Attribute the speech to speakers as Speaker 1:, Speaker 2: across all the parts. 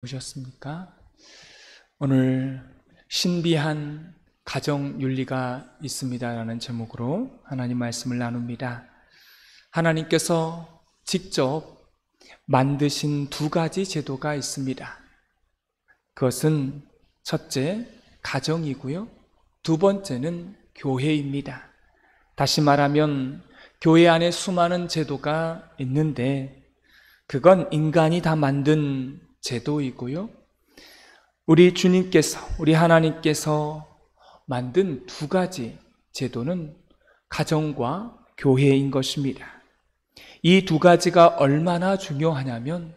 Speaker 1: 보셨습니까? 오늘 신비한 가정윤리가 있습니다라는 제목으로 하나님 말씀을 나눕니다. 하나님께서 직접 만드신 두 가지 제도가 있습니다. 그것은 첫째, 가정이고요. 두 번째는 교회입니다. 다시 말하면 교회 안에 수많은 제도가 있는데 그건 인간이 다 만든 제도이고요. 우리 주님께서, 우리 하나님께서 만든 두 가지 제도는 가정과 교회인 것입니다. 이 두 가지가 얼마나 중요하냐면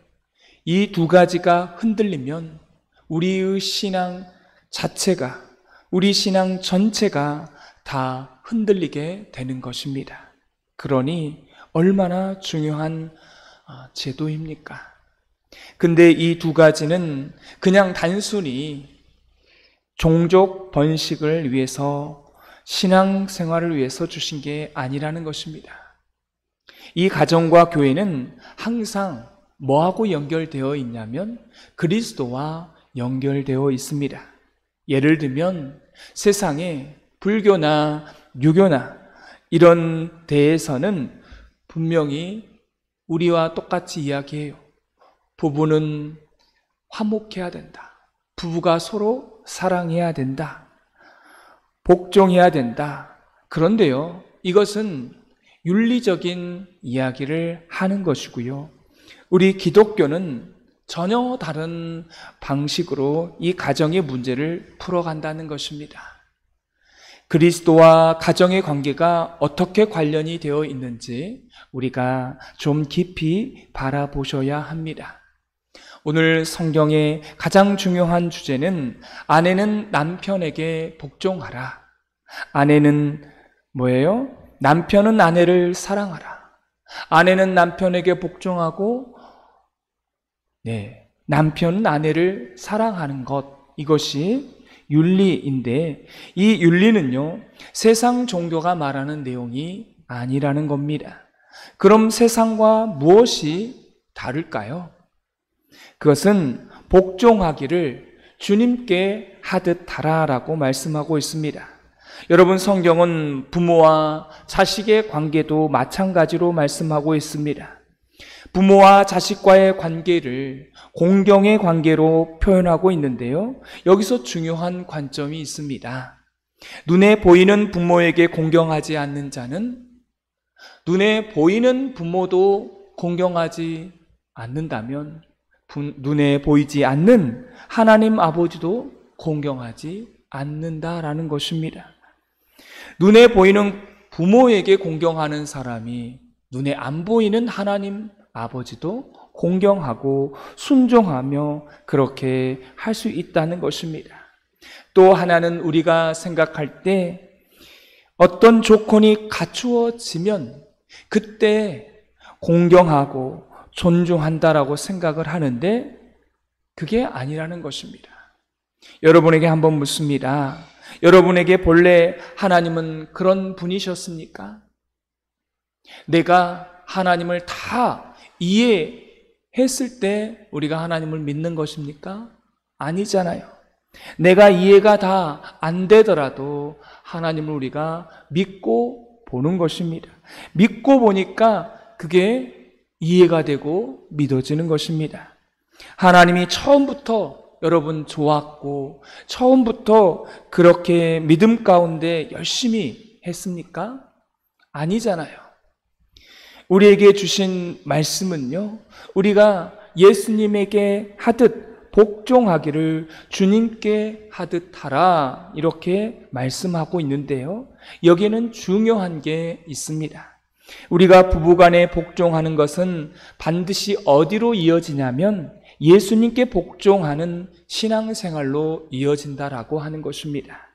Speaker 1: 이 두 가지가 흔들리면 우리의 신앙 자체가, 우리 신앙 전체가 다 흔들리게 되는 것입니다. 그러니 얼마나 중요한 제도입니까? 근데 이 두 가지는 그냥 단순히 종족 번식을 위해서, 신앙생활을 위해서 주신 게 아니라는 것입니다. 이 가정과 교회는 항상 뭐하고 연결되어 있냐면 그리스도와 연결되어 있습니다. 예를 들면 세상에 불교나 유교나 이런 데에서는 분명히 우리와 똑같이 이야기해요. 부부는 화목해야 된다. 부부가 서로 사랑해야 된다. 복종해야 된다. 그런데요, 이것은 윤리적인 이야기를 하는 것이고요. 우리 기독교는 전혀 다른 방식으로 이 가정의 문제를 풀어간다는 것입니다. 그리스도와 가정의 관계가 어떻게 관련이 되어 있는지 우리가 좀 깊이 바라보셔야 합니다. 오늘 성경의 가장 중요한 주제는 아내는 남편에게 복종하라. 아내는 뭐예요? 남편은 아내를 사랑하라. 아내는 남편에게 복종하고, 남편은 아내를 사랑하는 것, 이것이 윤리인데 이 윤리는요, 세상 종교가 말하는 내용이 아니라는 겁니다. 그럼 세상과 무엇이 다를까요? 그것은 복종하기를 주님께 하듯 하라라고 말씀하고 있습니다. 여러분, 성경은 부모와 자식의 관계도 마찬가지로 말씀하고 있습니다. 부모와 자식과의 관계를 공경의 관계로 표현하고 있는데요, 여기서 중요한 관점이 있습니다. 눈에 보이는 부모에게 공경하지 않는 자는 눈에 보이는 부모도 공경하지 않는다면 눈에 보이지 않는 하나님 아버지도 공경하지 않는다라는 것입니다. 눈에 보이는 부모에게 공경하는 사람이 눈에 안 보이는 하나님 아버지도 공경하고 순종하며 그렇게 할 수 있다는 것입니다. 또 하나는 우리가 생각할 때 어떤 조건이 갖추어지면 그때 공경하고 존중한다라고 생각을 하는데 그게 아니라는 것입니다. 여러분에게 한번 묻습니다. 여러분에게 본래 하나님은 그런 분이셨습니까? 내가 하나님을 다 이해했을 때 우리가 하나님을 믿는 것입니까? 아니잖아요. 내가 이해가 다 안 되더라도 하나님을 우리가 믿고 보는 것입니다. 믿고 보니까 그게 이해가 되고 믿어지는 것입니다. 하나님이 처음부터 여러분 좋았고 처음부터 그렇게 믿음 가운데 열심히 했습니까? 아니잖아요. 우리에게 주신 말씀은요, 우리가 예수님에게 하듯 복종하기를 주님께 하듯 하라, 이렇게 말씀하고 있는데요, 여기에는 중요한 게 있습니다. 우리가 부부간에 복종하는 것은 반드시 어디로 이어지냐면 예수님께 복종하는 신앙생활로 이어진다라고 하는 것입니다.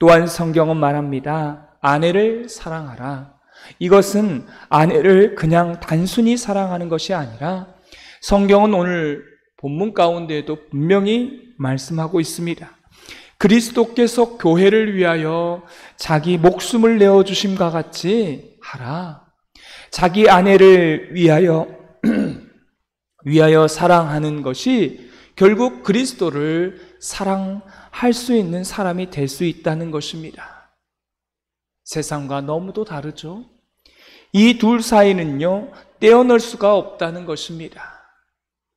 Speaker 1: 또한 성경은 말합니다. 아내를 사랑하라. 이것은 아내를 그냥 단순히 사랑하는 것이 아니라 성경은 오늘 본문 가운데에도 분명히 말씀하고 있습니다. 그리스도께서 교회를 위하여 자기 목숨을 내어주심과 같이 하라. 자기 아내를 위하여 사랑하는 것이 결국 그리스도를 사랑할 수 있는 사람이 될 수 있다는 것입니다. 세상과 너무도 다르죠. 이 둘 사이는요, 떼어낼 수가 없다는 것입니다.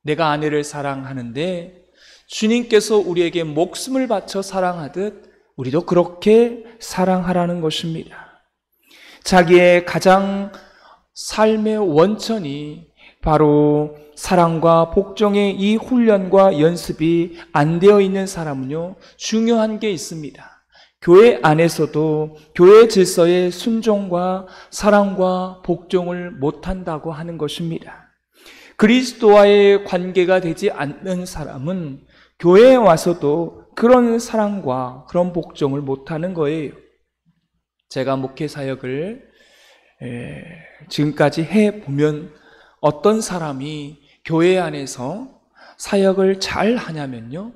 Speaker 1: 내가 아내를 사랑하는데 주님께서 우리에게 목숨을 바쳐 사랑하듯 우리도 그렇게 사랑하라는 것입니다. 자기의 가장 삶의 원천이 바로 사랑과 복종의 이 훈련과 연습이 안 되어 있는 사람은요, 중요한 게 있습니다. 교회 안에서도 교회 질서의 순종과 사랑과 복종을 못한다고 하는 것입니다. 그리스도와의 관계가 되지 않는 사람은 교회에 와서도 그런 사랑과 그런 복종을 못하는 거예요. 제가 목회 사역을 지금까지 해보면 어떤 사람이 교회 안에서 사역을 잘 하냐면요,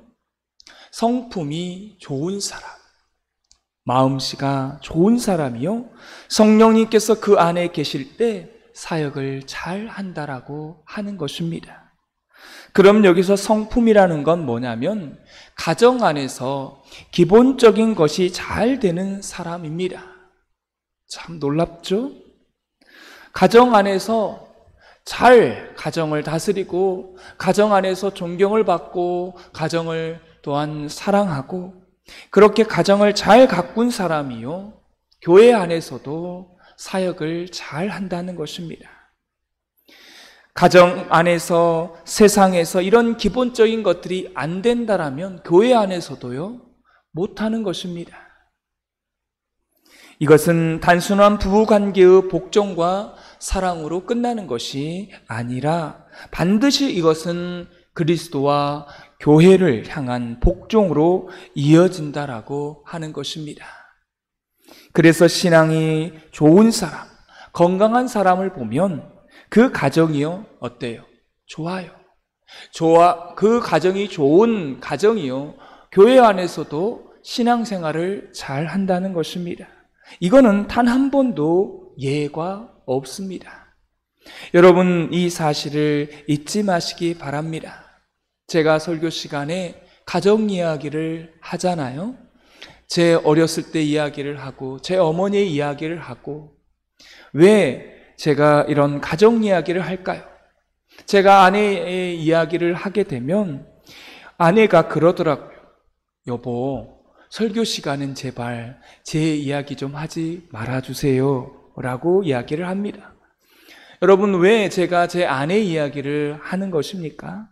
Speaker 1: 성품이 좋은 사람, 마음씨가 좋은 사람이요, 성령님께서 그 안에 계실 때 사역을 잘 한다라고 하는 것입니다. 그럼 여기서 성품이라는 건 뭐냐면 가정 안에서 기본적인 것이 잘 되는 사람입니다. 참 놀랍죠? 가정 안에서 잘 가정을 다스리고 가정 안에서 존경을 받고 가정을 또한 사랑하고 그렇게 가정을 잘 가꾼 사람이요, 교회 안에서도 사역을 잘 한다는 것입니다. 가정 안에서 세상에서 이런 기본적인 것들이 안 된다라면 교회 안에서도요, 못하는 것입니다. 이것은 단순한 부부관계의 복종과 사랑으로 끝나는 것이 아니라 반드시 이것은 그리스도와 교회를 향한 복종으로 이어진다라고 하는 것입니다. 그래서 신앙이 좋은 사람, 건강한 사람을 보면 그 가정이요, 어때요? 좋아요. 그 가정이 좋은 가정이요, 교회 안에서도 신앙생활을 잘 한다는 것입니다. 이거는 단 한 번도 예가 없습니다. 여러분, 이 사실을 잊지 마시기 바랍니다. 제가 설교 시간에 가정 이야기를 하잖아요. 제 어렸을 때 이야기를 하고 제 어머니의 이야기를 하고, 왜 제가 이런 가정 이야기를 할까요? 제가 아내의 이야기를 하게 되면 아내가 그러더라고요. 여보, 설교 시간은 제발 제 이야기 좀 하지 말아주세요 라고 이야기를 합니다. 여러분, 왜 제가 제 아내 이야기를 하는 것입니까?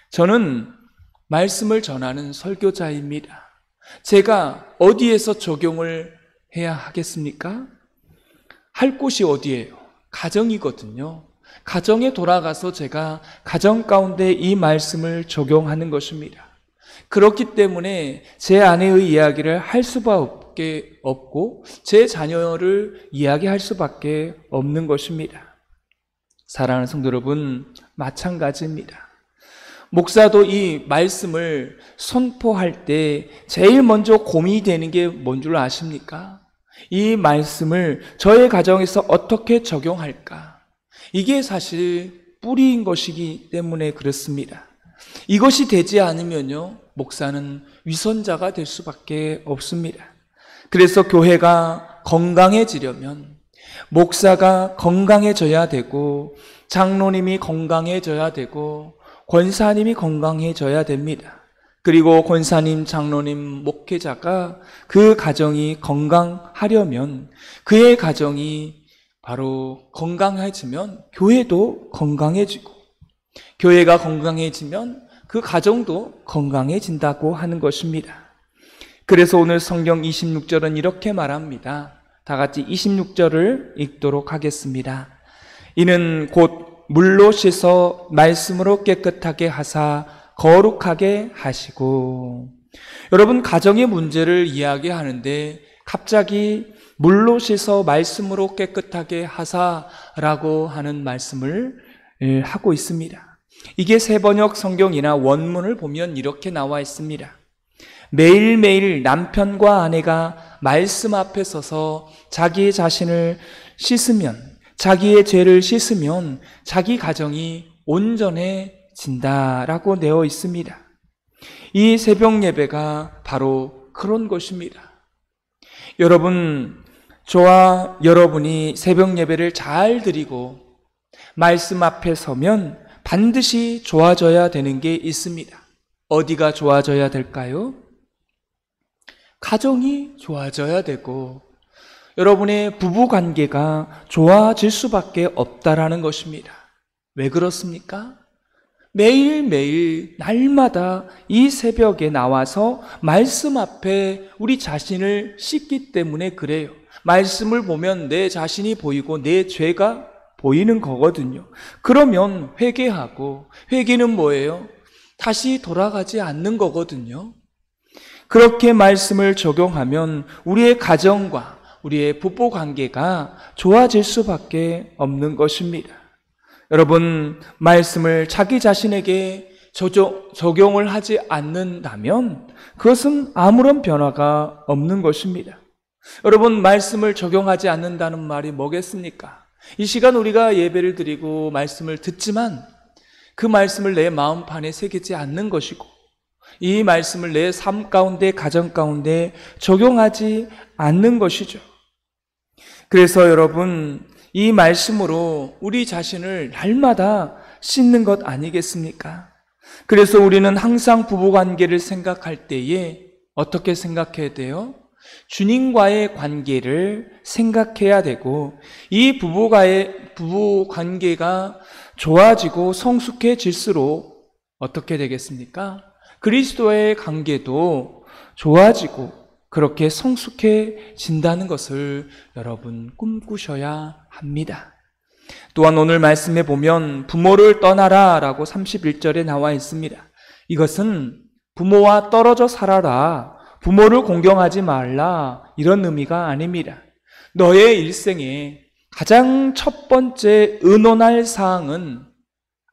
Speaker 1: 저는 말씀을 전하는 설교자입니다. 제가 어디에서 적용을 해야 하겠습니까? 할 곳이 어디예요? 가정이거든요. 가정에 돌아가서 제가 가정 가운데 이 말씀을 적용하는 것입니다. 그렇기 때문에 제 아내의 이야기를 할 수밖에 없고 제 자녀를 이야기할 수밖에 없는 것입니다. 사랑하는 성도 여러분, 마찬가지입니다. 목사도 이 말씀을 선포할 때 제일 먼저 고민이 되는 게 뭔 줄 아십니까? 이 말씀을 저의 가정에서 어떻게 적용할까? 이게 사실 뿌리인 것이기 때문에 그렇습니다. 이것이 되지 않으면요, 목사는 위선자가 될 수밖에 없습니다. 그래서 교회가 건강해지려면 목사가 건강해져야 되고, 장로님이 건강해져야 되고, 권사님이 건강해져야 됩니다. 그리고 권사님, 장로님, 목회자가 그 가정이 건강하려면 그의 가정이 바로 건강해지면 교회도 건강해지고, 교회가 건강해지면 그 가정도 건강해진다고 하는 것입니다. 그래서 오늘 성경 26절은 이렇게 말합니다. 다 같이 26절을 읽도록 하겠습니다. 이는 곧 물로 씻어 말씀으로 깨끗하게 하사 거룩하게 하시고. 여러분, 가정의 문제를 이야기하는데 갑자기 물로 씻어 말씀으로 깨끗하게 하사라고 하는 말씀을 하고 있습니다. 이게 새번역 성경이나 원문을 보면 이렇게 나와 있습니다. 매일매일 남편과 아내가 말씀 앞에 서서 자기 자신을 씻으면, 자기의 죄를 씻으면 자기 가정이 온전해진다라고 되어 있습니다. 이 새벽 예배가 바로 그런 것입니다. 여러분, 저와 여러분이 새벽 예배를 잘 드리고 말씀 앞에 서면 반드시 좋아져야 되는 게 있습니다. 어디가 좋아져야 될까요? 가정이 좋아져야 되고 여러분의 부부 관계가 좋아질 수밖에 없다라는 것입니다. 왜 그렇습니까? 매일매일 날마다 이 새벽에 나와서 말씀 앞에 우리 자신을 씻기 때문에 그래요. 말씀을 보면 내 자신이 보이고 내 죄가 보이는 거거든요. 그러면 회개하고, 회개는 뭐예요? 다시 돌아가지 않는 거거든요. 그렇게 말씀을 적용하면 우리의 가정과 우리의 부부 관계가 좋아질 수밖에 없는 것입니다. 여러분, 말씀을 자기 자신에게 적용을 하지 않는다면 그것은 아무런 변화가 없는 것입니다. 여러분, 말씀을 적용하지 않는다는 말이 뭐겠습니까? 이 시간 우리가 예배를 드리고 말씀을 듣지만 그 말씀을 내 마음판에 새기지 않는 것이고 이 말씀을 내 삶 가운데, 가정 가운데 적용하지 않는 것이죠. 그래서 여러분, 이 말씀으로 우리 자신을 날마다 씻는 것 아니겠습니까? 그래서 우리는 항상 부부관계를 생각할 때에 어떻게 생각해야 돼요? 주님과의 관계를 생각해야 되고 이 부부관계가 좋아지고 성숙해질수록 어떻게 되겠습니까? 그리스도의 관계도 좋아지고 그렇게 성숙해진다는 것을 여러분 꿈꾸셔야 합니다. 또한 오늘 말씀에 보면 부모를 떠나라 라고 31절에 나와 있습니다. 이것은 부모와 떨어져 살아라, 부모를 공경하지 말라 이런 의미가 아닙니다. 너의 일생에 가장 첫 번째 의논할 사항은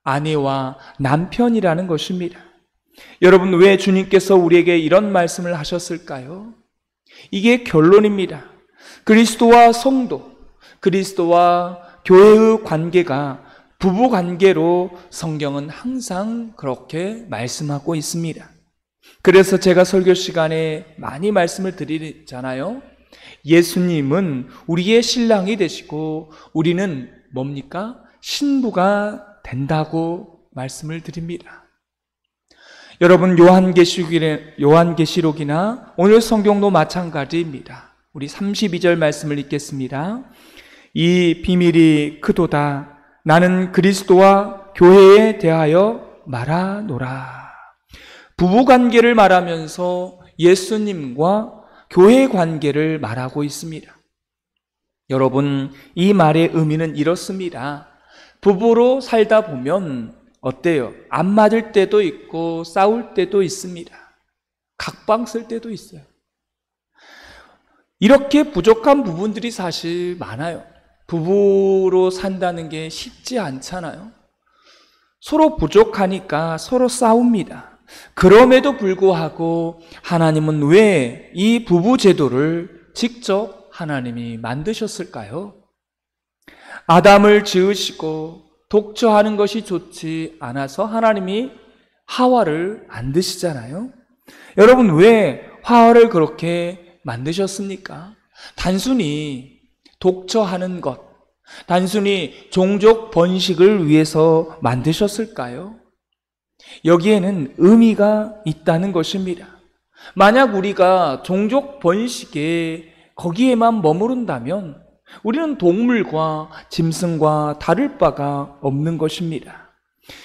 Speaker 1: 아내와 남편이라는 것입니다. 여러분, 왜 주님께서 우리에게 이런 말씀을 하셨을까요? 이게 결론입니다. 그리스도와 성도, 그리스도와 교회의 관계가 부부 관계로 성경은 항상 그렇게 말씀하고 있습니다. 그래서 제가 설교 시간에 많이 말씀을 드리잖아요. 예수님은 우리의 신랑이 되시고 우리는 뭡니까? 신부가 된다고 말씀을 드립니다. 여러분, 요한계시록이나 오늘 성경도 마찬가지입니다. 우리 32절 말씀을 읽겠습니다. 이 비밀이 크도다. 나는 그리스도와 교회에 대하여 말하노라. 부부관계를 말하면서 예수님과 교회 관계를 말하고 있습니다. 여러분, 이 말의 의미는 이렇습니다. 부부로 살다 보면 어때요? 안 맞을 때도 있고 싸울 때도 있습니다. 각방 쓸 때도 있어요. 이렇게 부족한 부분들이 사실 많아요. 부부로 산다는 게 쉽지 않잖아요. 서로 부족하니까 서로 싸웁니다. 그럼에도 불구하고 하나님은 왜 이 부부 제도를 직접 하나님이 만드셨을까요? 아담을 지으시고 독처하는 것이 좋지 않아서 하나님이 하와를 만드시잖아요. 여러분, 왜 하와를 그렇게 만드셨습니까? 단순히 독처하는 것, 단순히 종족 번식을 위해서 만드셨을까요? 여기에는 의미가 있다는 것입니다. 만약 우리가 종족 번식에 거기에만 머무른다면 우리는 동물과 짐승과 다를 바가 없는 것입니다.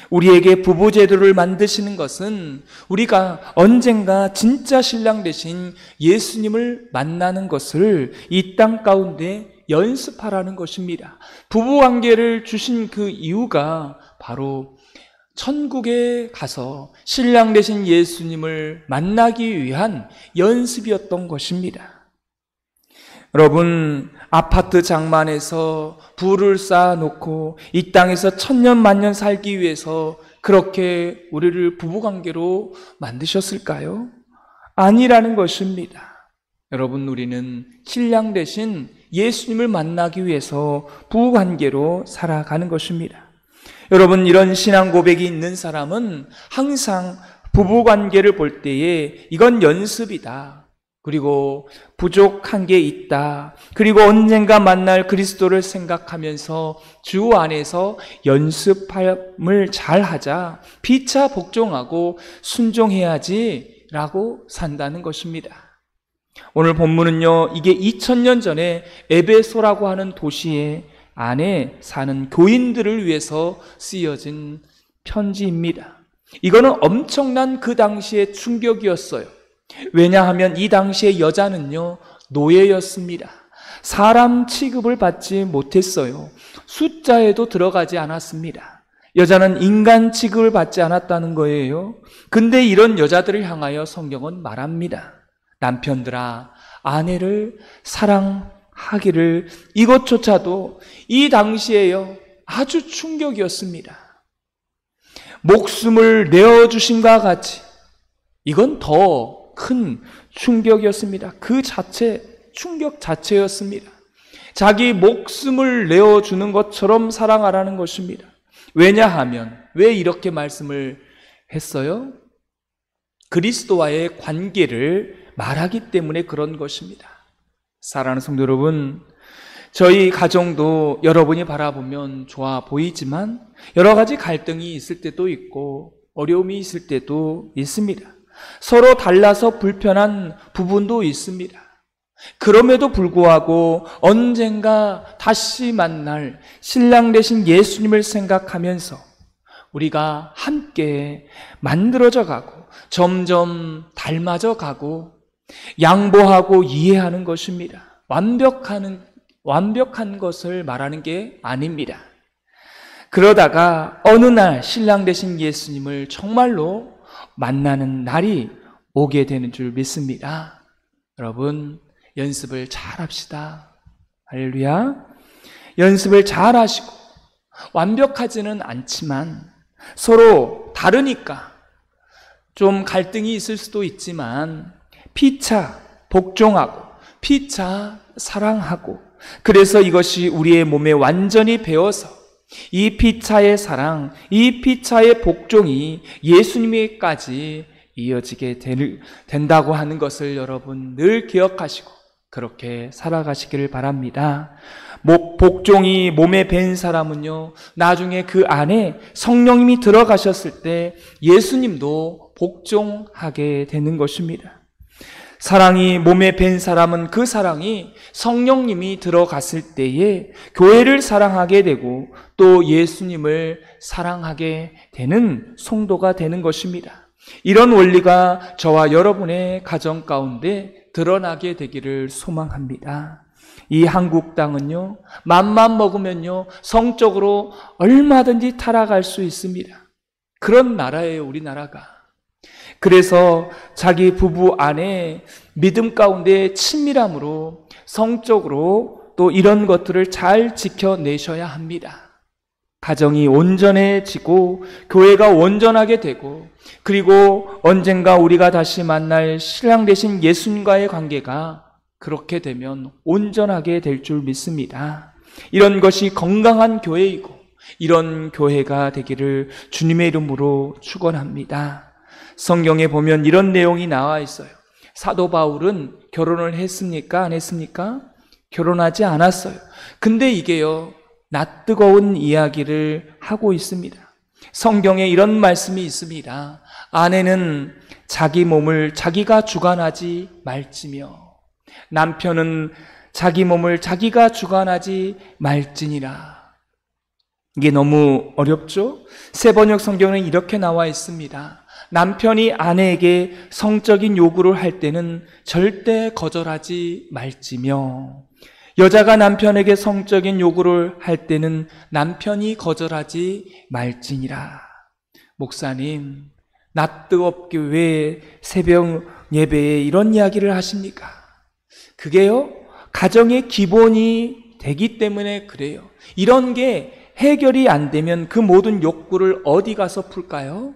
Speaker 1: 우리에게 부부 제도를 만드시는 것은 우리가 언젠가 진짜 신랑 되신 예수님을 만나는 것을 이 땅 가운데 연습하라는 것입니다. 부부 관계를 주신 그 이유가 바로 천국에 가서 신랑 되신 예수님을 만나기 위한 연습이었던 것입니다. 여러분, 아파트 장만해서 부를 쌓아놓고 이 땅에서 천년만년 살기 위해서 그렇게 우리를 부부관계로 만드셨을까요? 아니라는 것입니다. 여러분, 우리는 신랑 대신 예수님을 만나기 위해서 부부관계로 살아가는 것입니다. 여러분, 이런 신앙 고백이 있는 사람은 항상 부부 관계를 볼 때에 이건 연습이다. 그리고 부족한 게 있다. 그리고 언젠가 만날 그리스도를 생각하면서 주 안에서 연습함을 잘 하자. 피차 복종하고 순종해야지 라고 산다는 것입니다. 오늘 본문은요, 이게 2000년 전에 에베소라고 하는 도시의 안에 사는 교인들을 위해서 쓰여진 편지입니다. 이거는 엄청난 그 당시의 충격이었어요. 왜냐하면 이 당시의 여자는요, 노예였습니다. 사람 취급을 받지 못했어요. 숫자에도 들어가지 않았습니다. 여자는 인간 취급을 받지 않았다는 거예요. 근데 이런 여자들을 향하여 성경은 말합니다. 남편들아, 아내를 사랑하기를. 이것조차도 이 당시에요, 아주 충격이었습니다. 목숨을 내어주심과 같이, 이건 더 큰 충격이었습니다. 그 자체, 충격 자체였습니다. 자기 목숨을 내어주는 것처럼 사랑하라는 것입니다. 왜냐하면, 왜 이렇게 말씀을 했어요? 그리스도와의 관계를 말하기 때문에 그런 것입니다. 사랑하는 성도 여러분, 저희 가정도 여러분이 바라보면 좋아 보이지만 여러 가지 갈등이 있을 때도 있고 어려움이 있을 때도 있습니다. 서로 달라서 불편한 부분도 있습니다. 그럼에도 불구하고 언젠가 다시 만날 신랑 되신 예수님을 생각하면서 우리가 함께 만들어져 가고 점점 닮아져 가고 양보하고 이해하는 것입니다. 완벽한 것을 말하는 게 아닙니다. 그러다가 어느 날 신랑 되신 예수님을 정말로 만나는 날이 오게 되는 줄 믿습니다. 여러분, 연습을 잘 합시다. 할렐루야. 연습을 잘 하시고, 완벽하지는 않지만 서로 다르니까 좀 갈등이 있을 수도 있지만 피차 복종하고 피차 사랑하고, 그래서 이것이 우리의 몸에 완전히 배어서 이 피차의 사랑, 이 피차의 복종이 예수님에게까지 이어지게 된다고 하는 것을 여러분 늘 기억하시고 그렇게 살아가시기를 바랍니다. 복종이 몸에 밴 사람은요, 나중에 그 안에 성령님이 들어가셨을 때 예수님도 복종하게 되는 것입니다. 사랑이 몸에 밴 사람은 그 사랑이 성령님이 들어갔을 때에 교회를 사랑하게 되고 또 예수님을 사랑하게 되는 성도가 되는 것입니다. 이런 원리가 저와 여러분의 가정 가운데 드러나게 되기를 소망합니다. 이 한국 땅은요, 맘만 먹으면요, 성적으로 얼마든지 타락할 수 있습니다. 그런 나라예요, 우리나라가. 그래서 자기 부부 안에 믿음 가운데 친밀함으로 성적으로 또 이런 것들을 잘 지켜내셔야 합니다. 가정이 온전해지고 교회가 온전하게 되고, 그리고 언젠가 우리가 다시 만날 신랑 되신 예수님과의 관계가 그렇게 되면 온전하게 될 줄 믿습니다. 이런 것이 건강한 교회이고 이런 교회가 되기를 주님의 이름으로 축원합니다. 성경에 보면 이런 내용이 나와 있어요. 사도 바울은 결혼을 했습니까? 안 했습니까? 결혼하지 않았어요. 근데 이게요, 낯뜨거운 이야기를 하고 있습니다. 성경에 이런 말씀이 있습니다. 아내는 자기 몸을 자기가 주관하지 말지며 남편은 자기 몸을 자기가 주관하지 말지니라. 이게 너무 어렵죠? 새번역 성경은 이렇게 나와 있습니다. 남편이 아내에게 성적인 요구를 할 때는 절대 거절하지 말지며, 여자가 남편에게 성적인 요구를 할 때는 남편이 거절하지 말지니라. 목사님, 낯뜨겁게 왜 새벽 예배에 이런 이야기를 하십니까? 그게요, 가정의 기본이 되기 때문에 그래요. 이런 게 해결이 안 되면 그 모든 욕구를 어디 가서 풀까요?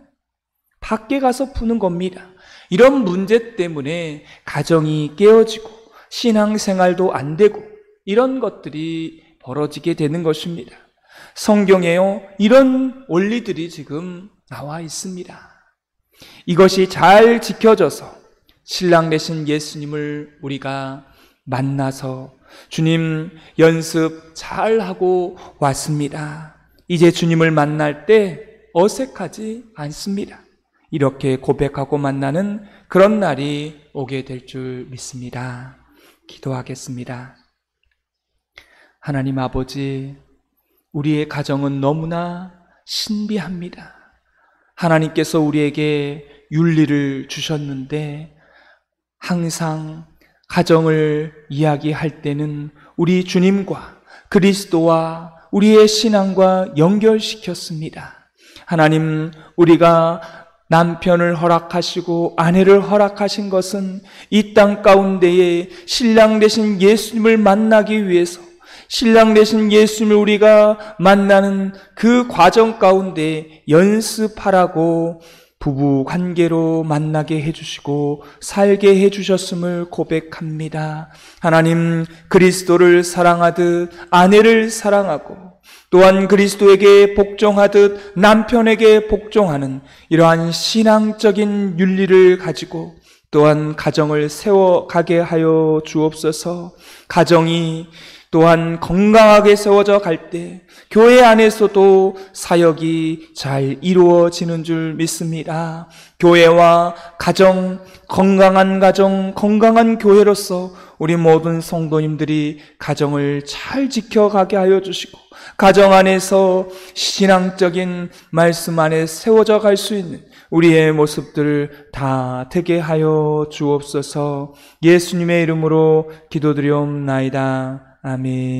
Speaker 1: 밖에 가서 푸는 겁니다. 이런 문제 때문에 가정이 깨어지고 신앙생활도 안 되고 이런 것들이 벌어지게 되는 것입니다. 성경에요, 이런 원리들이 지금 나와 있습니다. 이것이 잘 지켜져서 신랑 되신 예수님을 우리가 만나서 주님 연습 잘 하고 왔습니다. 이제 주님을 만날 때 어색하지 않습니다. 이렇게 고백하고 만나는 그런 날이 오게 될 줄 믿습니다. 기도하겠습니다. 하나님 아버지, 우리의 가정은 너무나 신비합니다. 하나님께서 우리에게 윤리를 주셨는데 항상 가정을 이야기할 때는 우리 주님과 그리스도와 우리의 신앙과 연결시켰습니다. 하나님, 우리가 남편을 허락하시고 아내를 허락하신 것은 이 땅 가운데에 신랑 되신 예수님을 만나기 위해서, 신랑 되신 예수님을 우리가 만나는 그 과정 가운데 연습하라고 부부 관계로 만나게 해주시고 살게 해주셨음을 고백합니다. 하나님, 그리스도를 사랑하듯 아내를 사랑하고 또한 그리스도에게 복종하듯 남편에게 복종하는 이러한 신앙적인 윤리를 가지고 또한 가정을 세워가게 하여 주옵소서. 가정이 또한 건강하게 세워져 갈 때 교회 안에서도 사역이 잘 이루어지는 줄 믿습니다. 교회와 가정, 건강한 교회로서 우리 모든 성도님들이 가정을 잘 지켜가게 하여 주시고 가정 안에서 신앙적인 말씀 안에 세워져 갈 수 있는 우리의 모습들을 다 되게 하여 주옵소서. 예수님의 이름으로 기도드리옵나이다. 아멘.